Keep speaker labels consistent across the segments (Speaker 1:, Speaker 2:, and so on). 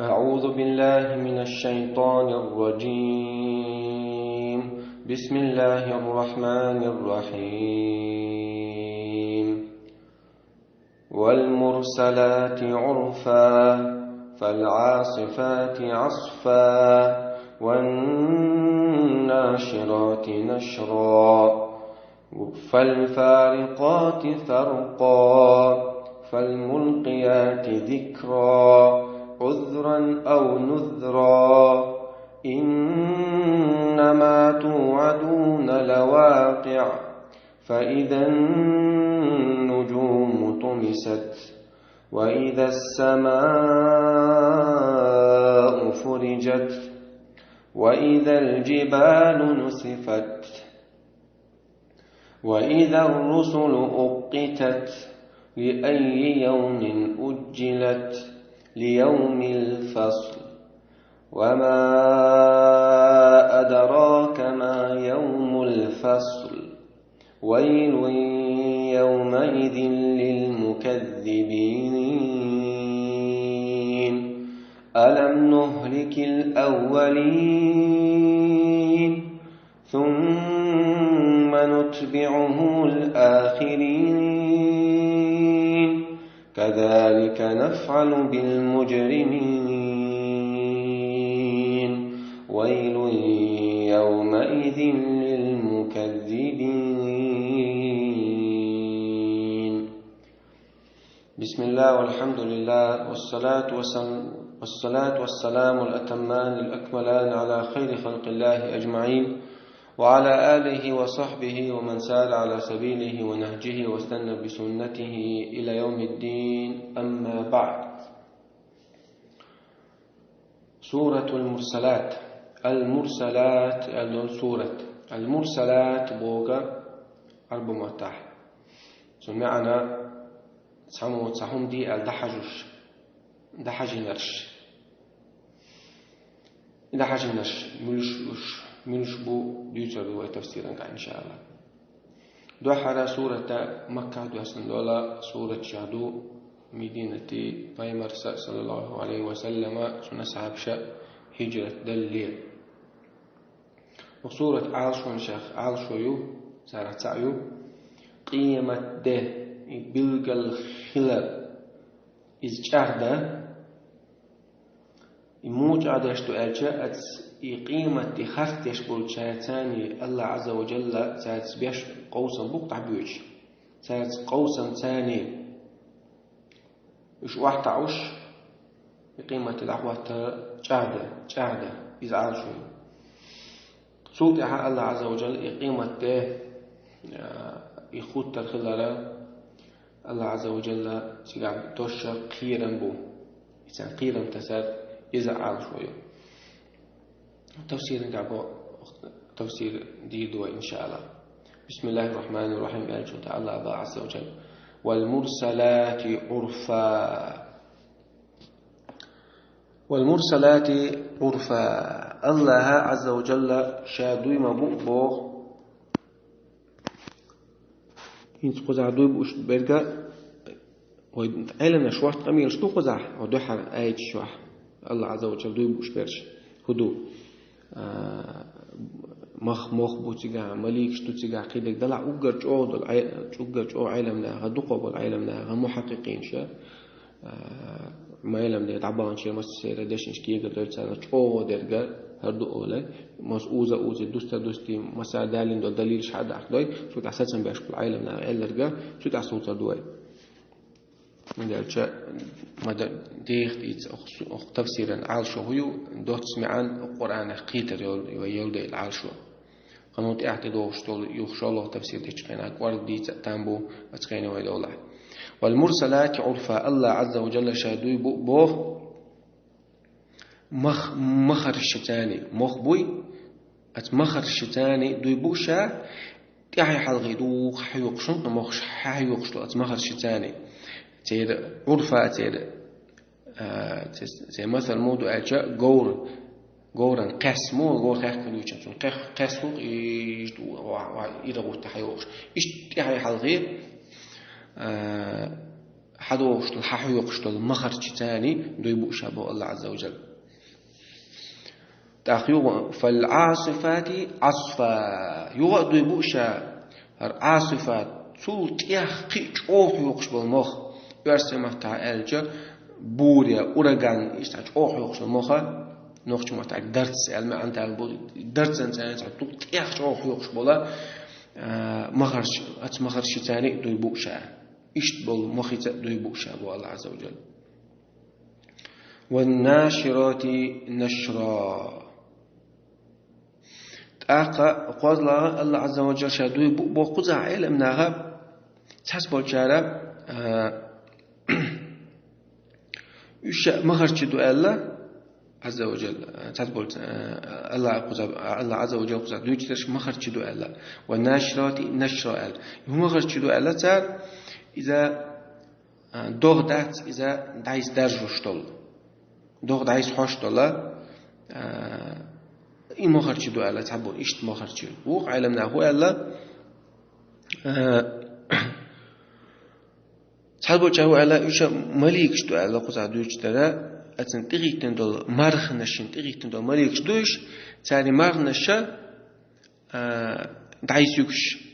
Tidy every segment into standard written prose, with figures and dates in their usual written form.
Speaker 1: أعوذ بالله من الشيطان الرجيم. بسم الله الرحمن الرحيم. والمرسلات عرفا فالعاصفات عصفا والناشرات نشرا فالفارقات فرقا فالملقيات ذكرا عذرا أو نذرا إنما توعدون لواقع فإذا النجوم طمست وإذا السماء فرجت وإذا الجبال نسفت وإذا الرسل أقتت لأي يوم أجلت ليوم الفصل وما أدراك ما يوم الفصل ويل يومئذ للمكذبين ألم نهلك الأولين ثم نتبعهم الآخرين كذلك نفعل بالمجرمين ويل يومئذ للمكذبين. بسم الله والحمد لله والصلاة والسلام الأتمان الأكملان على خير خلق الله أجمعين وعلى آله وصحبه ومن سار على سبيله ونهجه واستنى بسنته إلى يوم الدين. أما بعد. سورة المرسلات. المرسلات بوغا أربع متاح سمعنا تسحم دي دحج نرش ملش بو ديوتر دو تفسيرا إن شاء الله. دو حرا سورة مكة دو سندولا سورة شادو مدينة بايمر صلى الله عليه وسلم سنسحب شاء هجرة دليل. وسورة عالشون شيخ عالشويو سارة تعيو قيمة ده بلغ الخلال إذ جهده يموج عدشتو أجاءت قيمة خرتش بالشيطاني الله عز وجل ساعات بيش قوسا بقطع بيوش ساعات قوسا ثاني وش واحد عوش قيمة الأحوات جهده إذ عاشوا صوت الله عز وجل قيمة يخوت الخلالة الله عز وجل سيقع توشر قيرا بو إذا قيرا تساد إذا عاشوا تفسير ديدو إن شاء الله. بسم الله الرحمن الرحيم. قال تعالى الله عز وجل والمرسلات عرفا الله عز وجل شادوي مبوغ إنت قزع دوي بوش برجع وعلم شواح قمير شتو قزع ودحر آية شواح الله عز وجل دوي بوش برش هدو مخ بوتيجا مليك شتو تيجا قيدك دلع أوجر جو علمنا هدقوا بالعلمنا محققين شا ما يلمنا تعبان شيء مسير دشنش كي يقدر تساعد جو درجة هدقوا له أوزة دوستي مسا دالين دو دليل شهادة أخدوي شو تحسسن بيش بالعلمنا علرجة شو تحسون تدوي من ذلك ماذا ديخت تفسيرا عالشو هيو دوت سمعان القرآن قيتر يولد العالشو قانون اعتدوا شتول يخشى الله تفسير تشقينا قوارد دي تامبو أتقينا ويدولا. والمرسلات عرفا الله عز وجل شادوي بوه مخر الشتاني مخبوي أتمخر الشتاني دوي بوشا تحي حلغي دوخ حيوقشن مخش حيوقشلو أتمخر الشتاني تيد عرفا تيد مثل مودو أجا غورن قسمو غور خيخ كلوچن چون قسمو يجدو يرغو تحيوش ايش تحي حلغي حدوشت الححو يقشت المخرج ثاني دويبو شابو الله عز وجل تأخيو فالعاصفات عصفا يو دويبو شا عاصفات سول تيخ قيش أوح يقش بالمخ يرسمه تعالج بوريا أورغان يستعج أوح يقش بالمخ نوخش ما تعال درس علم أنت على درس أنت تعال تيخ أوح يقش بلا مخرج ثاني دويبو شا اشتبل مخيت دويبو شابو الله عز وجل والناشرات نشرا تاقا قوض الله عز وجل شادوي بوقوزا علم ناغا تحسبو جارا مخرج دو الله عز وجل تحسبو الله عز وجل قوزا دويتش مخرج دو الله والناشرات نشرا ال مخرج دو الله تار إذا دغدت إذا دايس درجشتول دغ دايس حشتول این مخرج دو الله تعبون إيش مخرج وق علمنا هو الله تعبون جاو الله إيش مليكش دو الله قصة دوش ترى أتن تغيتن دول مرخ نشين تغيتن دول مليكش دوش تاني مرخ نشة دايس يكش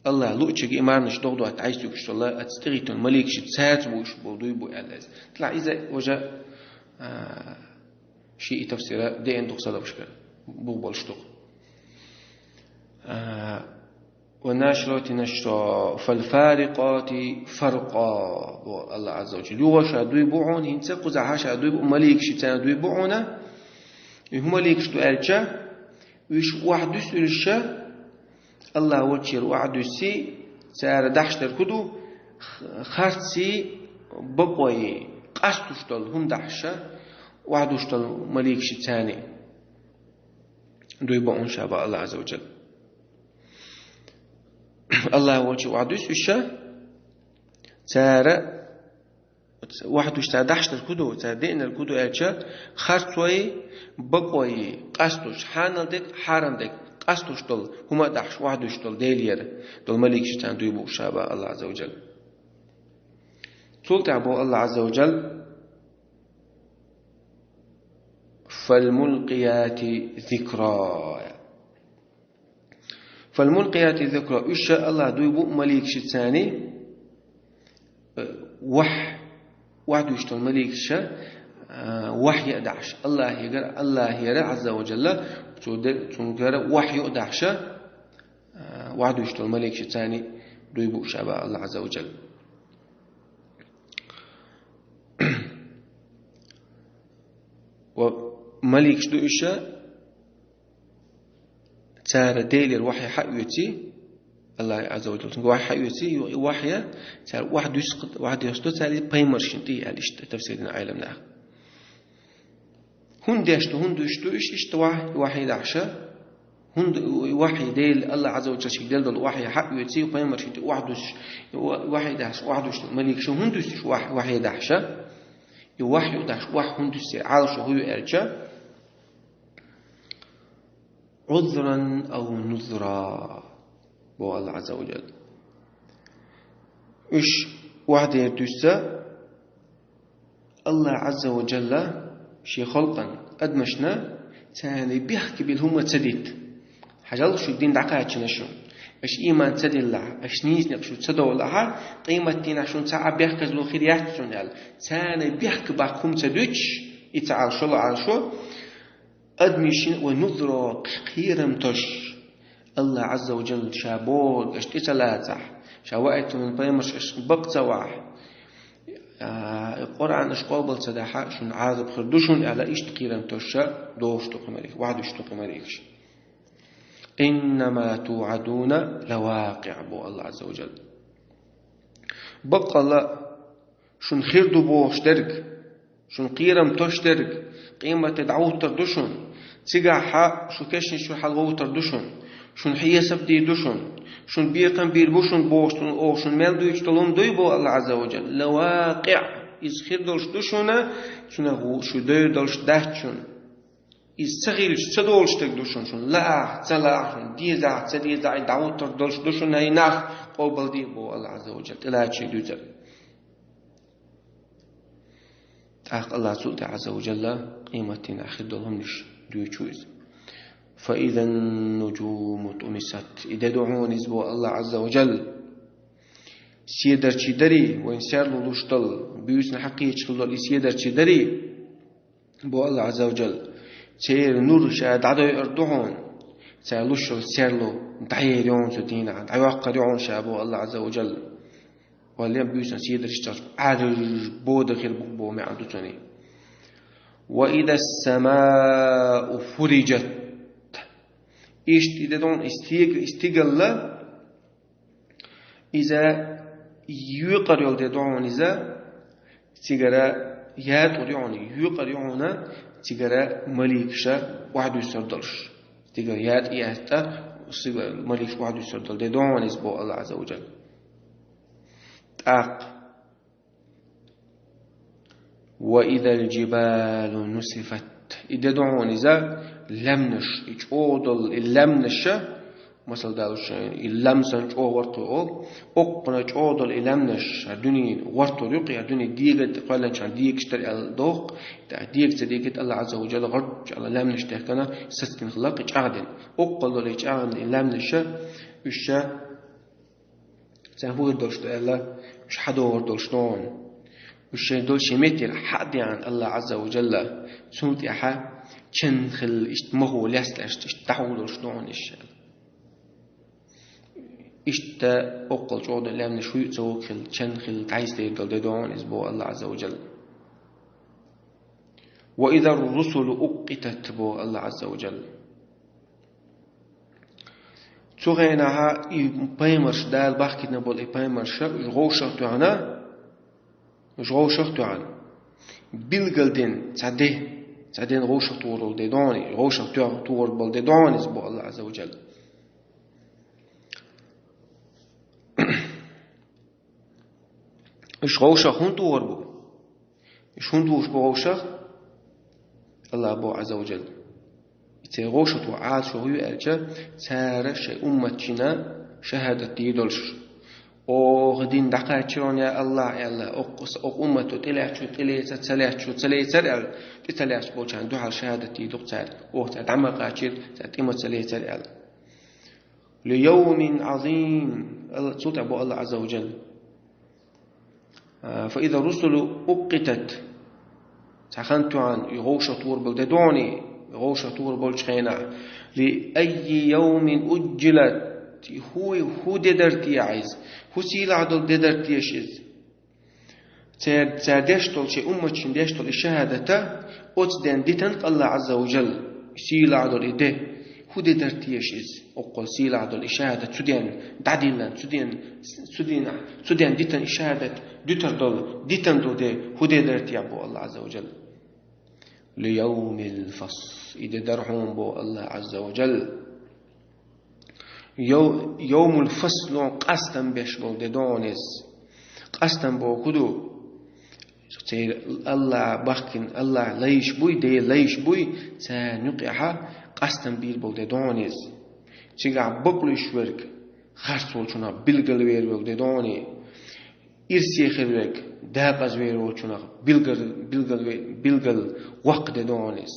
Speaker 1: الله لوتشك إمارنش دغدو عايز يكش الله أتستغيتون مليكش تسات بوش بودوي بو الله طلع إذا وجاء شيء تفسيره دين دخسلا بشكل بو بالشتوق والناشرات نشرا فالفارقات فرقا الله عز وجل يوشا دوي بوعون هنسا قزع هاشا دوي بو مليكش تان دوي بوعونا هم مليكش دو ألجا ويش واحد يسولشا الله وجهر وعدو سي سار دحشتر كدو خرسي بقوي قصدشتل هم دحشة وعدوشتل مليك شتاني دوي بقون شابا الله عز وجل الله وجه وعدو سيشا سار وعدوشتل دحشتر كدو سار دين الكدو أجا خرسوي بقوي قصدش حانل دك حارن دك أستوشتل هما دحش وحدوشتل ديلير دول ملك شتان دويبو شابا الله عز وجل تولت عبو الله عز وجل فالملقيات ذكرى إشاء الله دويبو ملك شتاني وحدوشتل ملك شا وحي أدعش الله يرى عز وجل تنكر وحي أدعش وعدو يشتغل ملك شتاني دويبو شابا الله عز وجل وملك شدو إشا تار ديلي الوحي حقيتي الله عز وجل تنكر وحي حقيتي وحي تار واحد يسقط واحد يسقط تاري بيمرشنتي يعني تفسيرنا عالمنا هندشتو إيش وحي دعشة هند وحي ديل الله عز وجل شيء ديل دول وحي حق يتي وبيمر شيء وحي دعش وحدش ملك شو هندش وحي دعشة وحي دعش هندش على شو هو أرجع عذرا أو نذرا بو الله عز وجل إيش واحد يدوسه الله عز وجل شي خلقا أدمشنا تاني بيحكي بالهم تسديد حجال شو الدين دعكاتش نشون اش إيمان تسدي الله اش نيز نقشو تسدو الله قيمة دين عشون ساعة بيحكي زلو خير يحكسون يال تاني بيحكي باقهم تدوش يتعال شو الله على شو أدمشين ونذرا خيرم تش الله عز وجل شابول اش تسلاتح شوائت من بيمش اش بقتا واحد القرآن أشقال بالصداحة شن عاذب خردوشن على إيش تقيرن توشة دوش تقمريك واحد إيش تقمريكش إنما توعدون لواقع بو الله عز وجل بقى الله شن خير دو بوش درك شن قيرم توش درك قيمة تدعوه تردوشن تيجاحا شو كشن شو حلغو تردوشن شن حيسب دي دوشن شون بيقن بيربوشون بوشتون أو شون مال دويش تلون دوي بو الله عز وجل لواقع إز خير دولش دوشونا شون هو شو دوي دولش دهتشون إز سغيرش تدولش تك دوشون شون لا تلا شون ديزا تديزا دعوت دولش دوشونا يناخ قبل دي بو الله عز وجل إلا شيء دوزر الله سبحانه عز وجل قيمتنا خدلهم نش دويتشوز. فإذا النجوم طمست إذا دعون إزبو الله عز وجل سيدر تشدري وإن سار لوشتل بيوسن حقيقة شغل سيدر تشدري بو الله عز وجل سير نور شاد عدو أردعون سيلوشل سيرلو دعيرون سدينا دعيوقرون شابو الله عز وجل واليوم بيوسن سيدر تشتر عرج بود خير بو ما عنده تاني. وإذا السماء فرجت إيش تدون استيقل إذا يقر يلدون إذا تجرا يات وريون يقر يونا تجرا مليكشة واحد يسردلش تجرا يات ياتا مليكش واحد يسردل دون إزبو الله عز وجل. وإذا الجبال نسفت إذا دعون إذا لمنش إجودل اللمنش مثل دالوش اللمسن جو ورتو أقنا إجودل اللمنش الدنيا ورتو رقي الدنيا ديجت قالن شان ديجتر الدوق ديج صديقة الله عز وجل غرج على لمنش تهكنا سسكن خلاق إجادن أقل إجادل اللمنش وش سهو دلش الله مش حدور دلشون وش دلش متر حد عن الله عز وجل سنت يحا تشنخل اشتمه لسلش تحول دلشون الشال اشت أقل جود لمن شوي زوكل تشنخل تعيس دل دون إزبو الله عز وجل. وإذا الرسل أقتت بو الله عز وجل تغينها يبيمرش دال باخكنا بول يبيمرش يغوشخ تعنا يغوشخ تعنا بالجلدين تعدين غوشخ تورل ديداني غوشخ تور بول ديداني سبو الله عز وجل. إيش غوشخ هون تور بو إيش هون توش بو غوشخ الله بو عز وجل تغوشت وعاد شو هو أرجع سار شيء أمتنا شهادة يدلش أو غدين دقات شلون يا الله يا الله أو أمته تلاش بوجان دوح شهادة يدق سار أو تعمق قاتشير تعتمد سار ليوم عظيم صوت أبو الله عز وجل. فإذا الرسل أقتت تخنت عن يغوشت وربلدوني غوشة طور بولشخينا لأي يوم أجلت هو ددرتي عايز هو سيلا عدل ددرتي شيز تادشتل شيء أمتشن دشتل الشهادة أتدن دتنق الله عز وجل سيلا عدل إده هو ددرتي شيز أقول سيلا عدل الشهادة سدين دعديلا سدين دتن الشهادة دتن دل ده هو ددرتي أبو الله عز وجل. ليوم الفصل إذا درهم بو الله عز وجل يوم الفصل قستم بيش بول دونيز قستم بو كدو الله بخكن الله ليش بوي دي ليش بوي سنقعها قستم بير بول دونيز تيغا بقلش ورك خرسول شنا بلغل وير بول دوني إرسي خيرك داقز ويرو شنا بلغل وقت دونيس.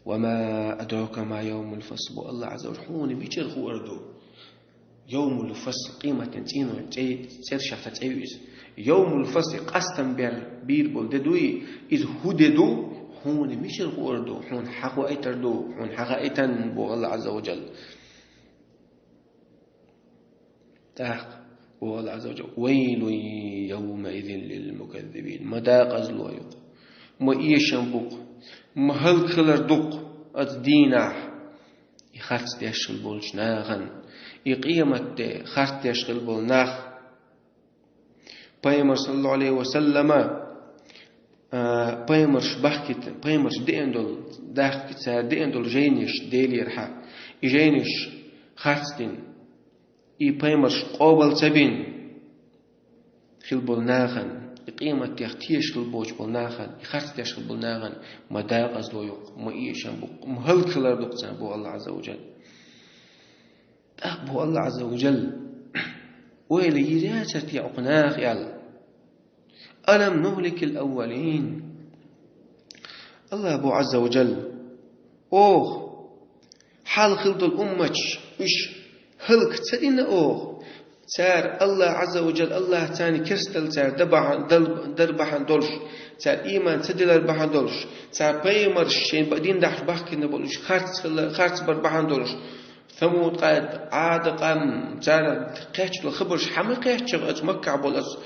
Speaker 1: وما أدراك ما يوم الفصل الله عز وجل حون بيشر خو أردو يوم الفصل قيمة تنتينو ترشح تتعيوز يوم الفصل قستم بير بول ددوي إذ هددو حون بيشر خو أردو حون حقو أيتردو حون حقا أيتن بو الله عز وجل تاق بو الله عز وجل ويل يومئذ للمكذبين مداق أزلو يق ما إيشان بوق ما هل خلر دوق أدينا يخرج تشغل بولش ناغن يقيمت خرج تشغل بول ناغ بيمر صلى الله عليه وسلم بيمرش بحكت بيمرش ديندول داخت سار ديندول جينيش ديليرها يجينيش خرجتين بيمرش قابل سبين خل بول ناغن قيمة تختيش البوج بالناخن يخرج بالناخن ما داق أزلو يق ما إيشان بق ما هل كلر دقتنا بو الله عز وجل بو الله عز وجل ويل يراتت يعقناخ يال ألم نهلك الأولين الله أبو عز وجل أوه حال خلط الأمة وش هلك تسدين أوه سار الله عز وجل الله تاني كرستل سار دربحان دولش سار إيمان تدلر بحان دولش سار بيمر شين بعدين داخل بحكي نبولش خارج بربحان دولش ثمود قاد عاد قام سار قاتل الخبرش حمل قاتل مكة بولس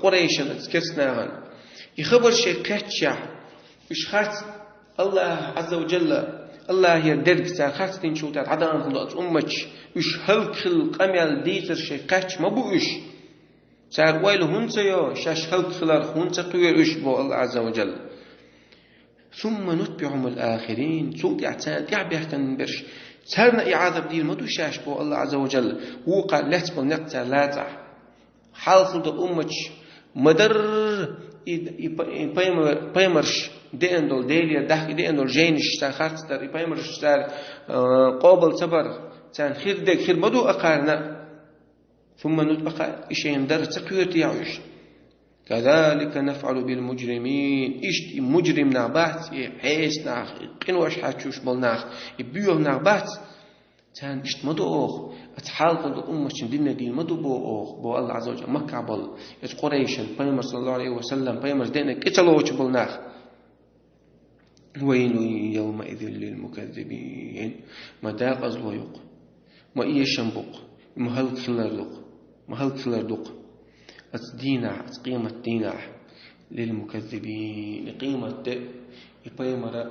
Speaker 1: قريش كرسناهن يخبر شيء قاتل وش خارج الله عز وجل الله يردك سار خارج شو تات عدان خلص أمك وش هلك خلق أميال ديتر شيء قاتل ما بوش سار ويل هنسا يو شاش هلك خلق هنسا طوير وش بو الله عز وجل ثم نتبعهم الآخرين سوق يعتان يعبيه كان برش سارنا إعادة بديل مدو شاش بو الله عز وجل وقع لتبل نقطة لاتع حال خلط أمك مدر يبايمرش دين دول ديليا داخل دين دول جينش سان خارج در يبايمرش سار قابل صبر سان خير ديك خير مدو أقارنا ثم نتبقى إشيهم در تقوير يعيش كذلك نفعل بالمجرمين إشت مجرم نعبات حيس ناخ قنوش حاتشوش بالناخ يبيوه نعبات تان إشت مدو أوخ أتحالق الأمة دينا دين مدو بو أوخ بو الله عز وجل مكة بل يت قريشا بيمر صلى الله عليه وسلم بيمر دينا كتلوش بالناخ ويل يومئذ للمكذبين ما داق أزلويق ما إيه شنبق ما هلك خلر دق أتدينع قيمة دينع للمكذبين قيمة بيمر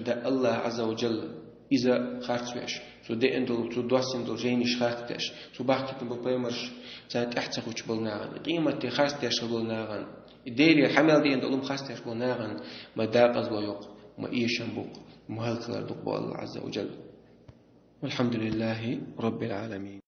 Speaker 1: دا الله عز وجل إذا خارج سو دي اندل سو دواسين دل جينيش خارج سو باقي تنبو بيمرش تانت احتاج بلناغن قيمة خارج بلناغن ديلي الحمل دي اندلهم خارج بلناغن ما داقز ويق ما إيشن بوق ما هلك لردق بالله عز وجل والحمد لله رب العالمين.